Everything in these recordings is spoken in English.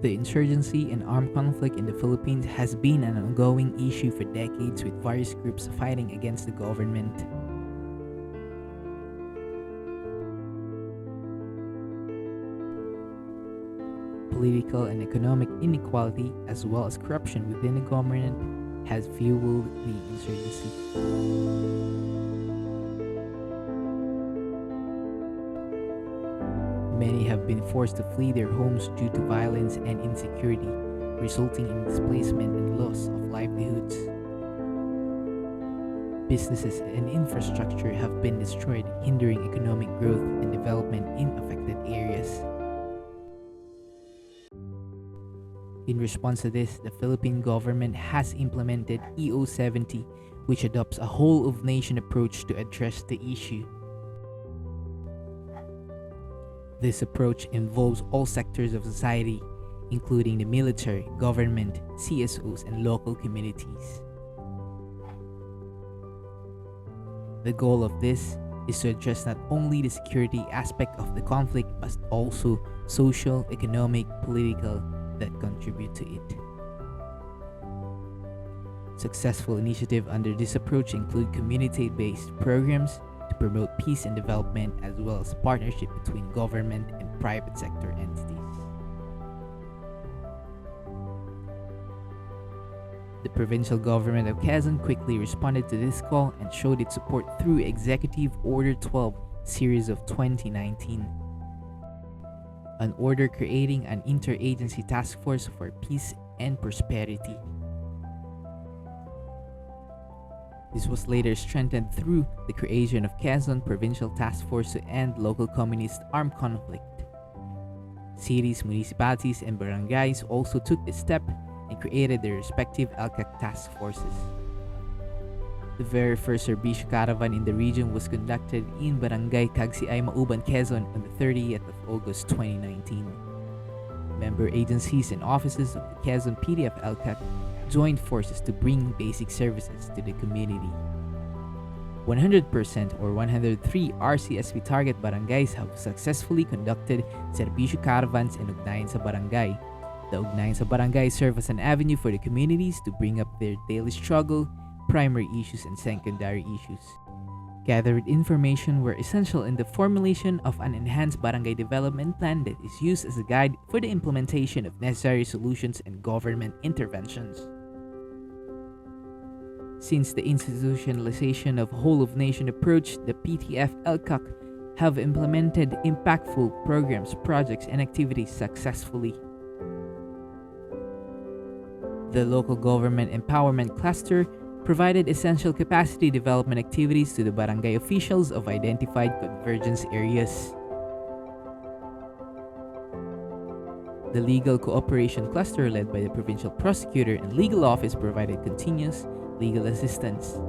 The insurgency and armed conflict in the Philippines has been an ongoing issue for decades, with various groups fighting against the government. Political and economic inequality, as well as corruption within the government, has fueled the insurgency. Many have been forced to flee their homes due to violence and insecurity, resulting in displacement and loss of livelihoods. Businesses and infrastructure have been destroyed, hindering economic growth and development in affected areas. In response to this, the Philippine government has implemented EO70, which adopts a whole-of-nation approach to address the issue. This approach involves all sectors of society, including the military, government, CSOs, and local communities. The goal of this is to address not only the security aspect of the conflict, but also social, economic, political that contribute to it. Successful initiatives under this approach include community-based programs to promote peace and development, as well as partnership between government and private sector entities. The provincial government of Quezon quickly responded to this call and showed its support through Executive Order 12, Series of 2019, an order creating an interagency task force for peace and prosperity. This was later strengthened through the creation of Quezon Provincial Task Force to end local communist armed conflict. Cities, municipalities, and barangays also took this step and created their respective Elcac task forces. The very first Serbisyo caravan in the region was conducted in Barangay Cagsiay, Mauban, Quezon on the 30th of August 2019. Member agencies and offices of the Quezon PDF Elcac joined forces to bring basic services to the community. 100% or 103 RCSP target barangays have successfully conducted Serbisyo caravans and Ugnayan sa Barangay. The Ugnayan sa Barangay serve as an avenue for the communities to bring up their daily struggle, primary issues, and secondary issues. Gathered information were essential in the formulation of an enhanced barangay development plan that is used as a guide for the implementation of necessary solutions and government interventions. Since the institutionalization of whole-of-nation approach, the PTF Elcac have implemented impactful programs, projects, and activities successfully. The Local Government Empowerment Cluster provided essential capacity development activities to the barangay officials of identified convergence areas. The Legal Cooperation Cluster, led by the Provincial Prosecutor and Legal Office, provided continuous legal assistance.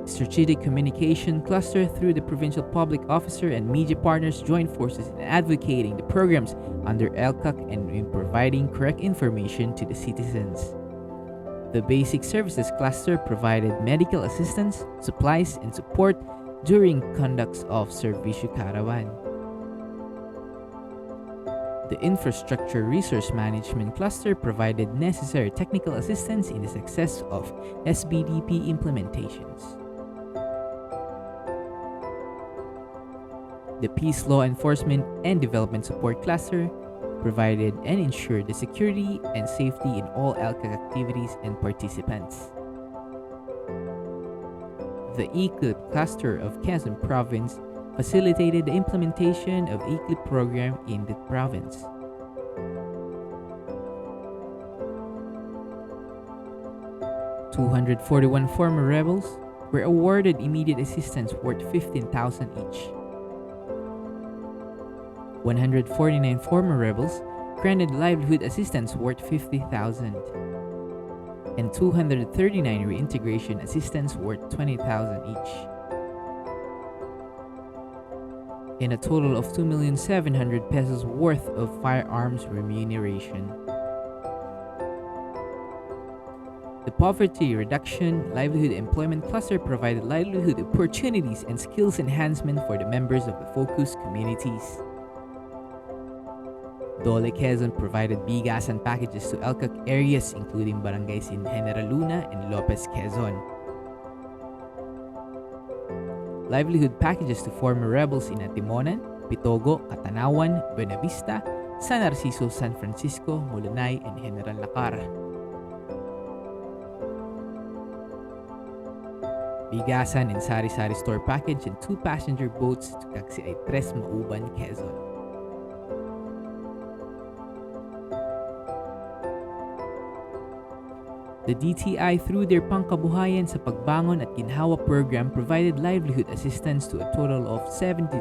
Strategic Communication Cluster, through the Provincial Public Officer and media partners, joined forces in advocating the programs under Elcac and in providing correct information to the citizens. The Basic Services Cluster provided medical assistance, supplies, and support during conducts of Serbisyo Caravan. The Infrastructure Resource Management Cluster provided necessary technical assistance in the success of SBDP implementations. The Peace Law Enforcement and Development Support Cluster provided and ensured the security and safety in all Elcac activities and participants. The ECLIP Cluster of Quezon Province facilitated the implementation of ECLIP program in the province. "241 former rebels were awarded immediate assistance worth 15,000 each. 149 former rebels granted livelihood assistance worth 50,000, and 239 reintegration assistance worth 20,000 each. In a total of 2,700,000 pesos worth of firearms remuneration. The Poverty Reduction Livelihood Employment Cluster provided livelihood opportunities and skills enhancement for the members of the focus communities. Dole Quezon provided bigasan packages to Elcac areas including barangays in General Luna and Lopez Quezon. Livelihood packages to former rebels in Antimonan, Pitogo, Catanawan, Buenavista, San Narciso, San Francisco, Molonay, and General Lacara. Bigasan and sari-sari store package and 2 passenger boats to Cagsiay Tres Mauban, Quezon. The DTI through their Pangkabuhayan sa Pagbangon at Ginhawa program provided livelihood assistance to a total of 72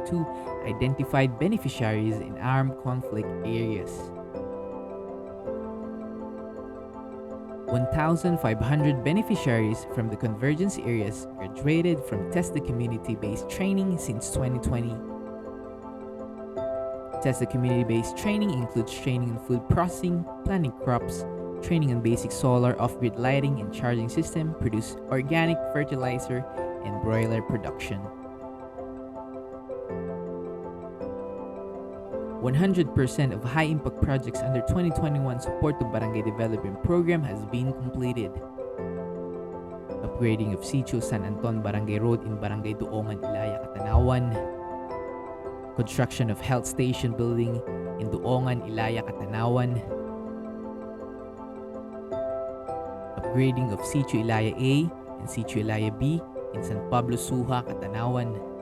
identified beneficiaries in armed conflict areas. 1,500 beneficiaries from the convergence areas graduated from Test the Community-based training since 2020. Test the Community-based training includes training in food processing, planting crops, training on basic solar off-grid lighting and charging system, produce organic fertilizer, and broiler production. 100% of high-impact projects under 2021 Support to Barangay Development Program has been completed. Upgrading of Sitio San Anton Barangay Road in Barangay Duongan, Ilaya, Catanawan. Construction of Health Station Building in Duongan, Ilaya, Catanawan. Upgrading of Sitio Ilaya A and Sitio Ilaya B in San Pablo, Suha, Catanawan.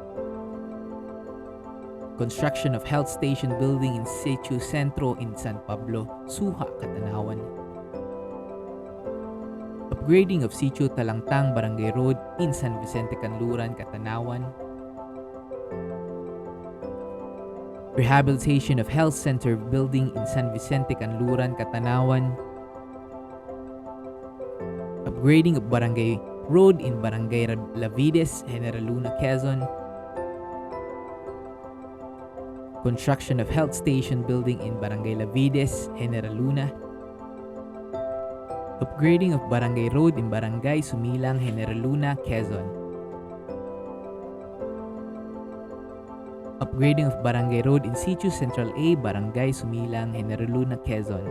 Construction of Health Station Building in Sitio Centro in San Pablo, Suha, Catanawan. Upgrading of Sitio Talangtang Barangay Road in San Vicente, Canluran, Catanawan. Rehabilitation of Health Center Building in San Vicente, Canluran, Catanawan. Upgrading of Barangay Road in Barangay Lavides, General Luna, Quezon. Construction of Health Station Building in Barangay Lavides, General Luna. Upgrading of Barangay Road in Barangay Sumilang, General Luna, Quezon. Upgrading of Barangay Road in Sitio Central A, Barangay Sumilang, General Luna, Quezon.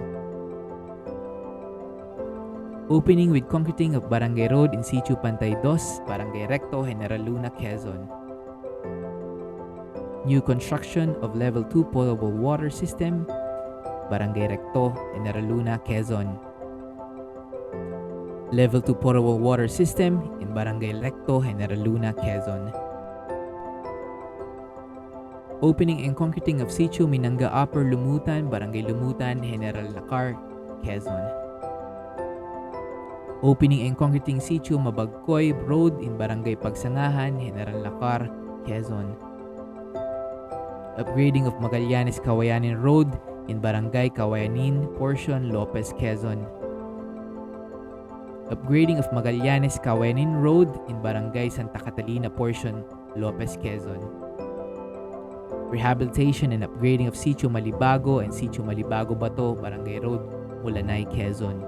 Opening with concreting of Barangay Road in Sitio Pantay Dos, Barangay Recto, General Luna, Quezon. New construction of Level 2 potable water system, Barangay Recto, General Luna, Quezon. Level 2 potable water system in Barangay Recto, General Luna, Quezon. Opening and concreting of Sitio Minanga Upper Lumutan, Barangay Lumutan, General Lacar, Quezon. Opening and concreting Sitio Mabagkoy Road in Barangay Pagsangahan, General Lacar, Quezon. Upgrading of Magallanes Kawayanin Road in Barangay Kawayanin portion, Lopez, Quezon. Upgrading of Magallanes Kawayanin Road in Barangay Santa Catalina portion, Lopez, Quezon. Rehabilitation and upgrading of Sitio Malibago and Sitio Malibago Bato, Barangay Road, Mulanay, Quezon.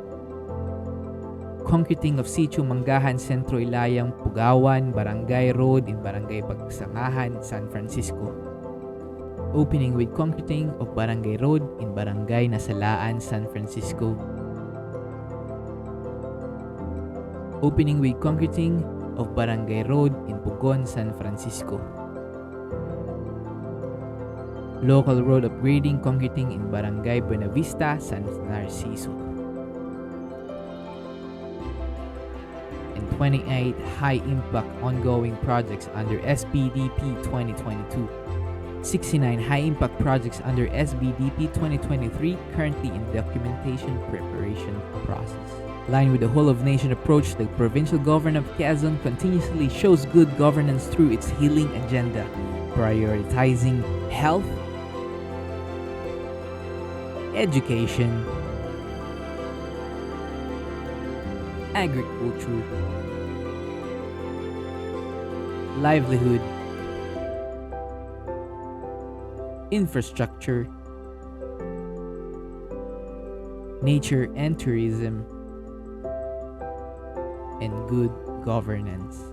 Concreting of Sitio Manggahan Centro Ilayang Pugawan, Barangay Road in Barangay Pagsangahan, San Francisco. Opening with concreting of Barangay Road in Barangay Nasalaan, San Francisco. Opening with concreting of Barangay Road in Pugon, San Francisco. Local road upgrading concreting in Barangay Buenavista, San Narciso. And 28 high-impact ongoing projects under SBDP 2022. 69 high-impact projects under SBDP 2023 currently in documentation preparation process. Aligned with the whole-of-nation approach, the provincial government of Quezon continuously shows good governance through its healing agenda, prioritizing health, education, agriculture, livelihood, infrastructure, nature and tourism, and good governance.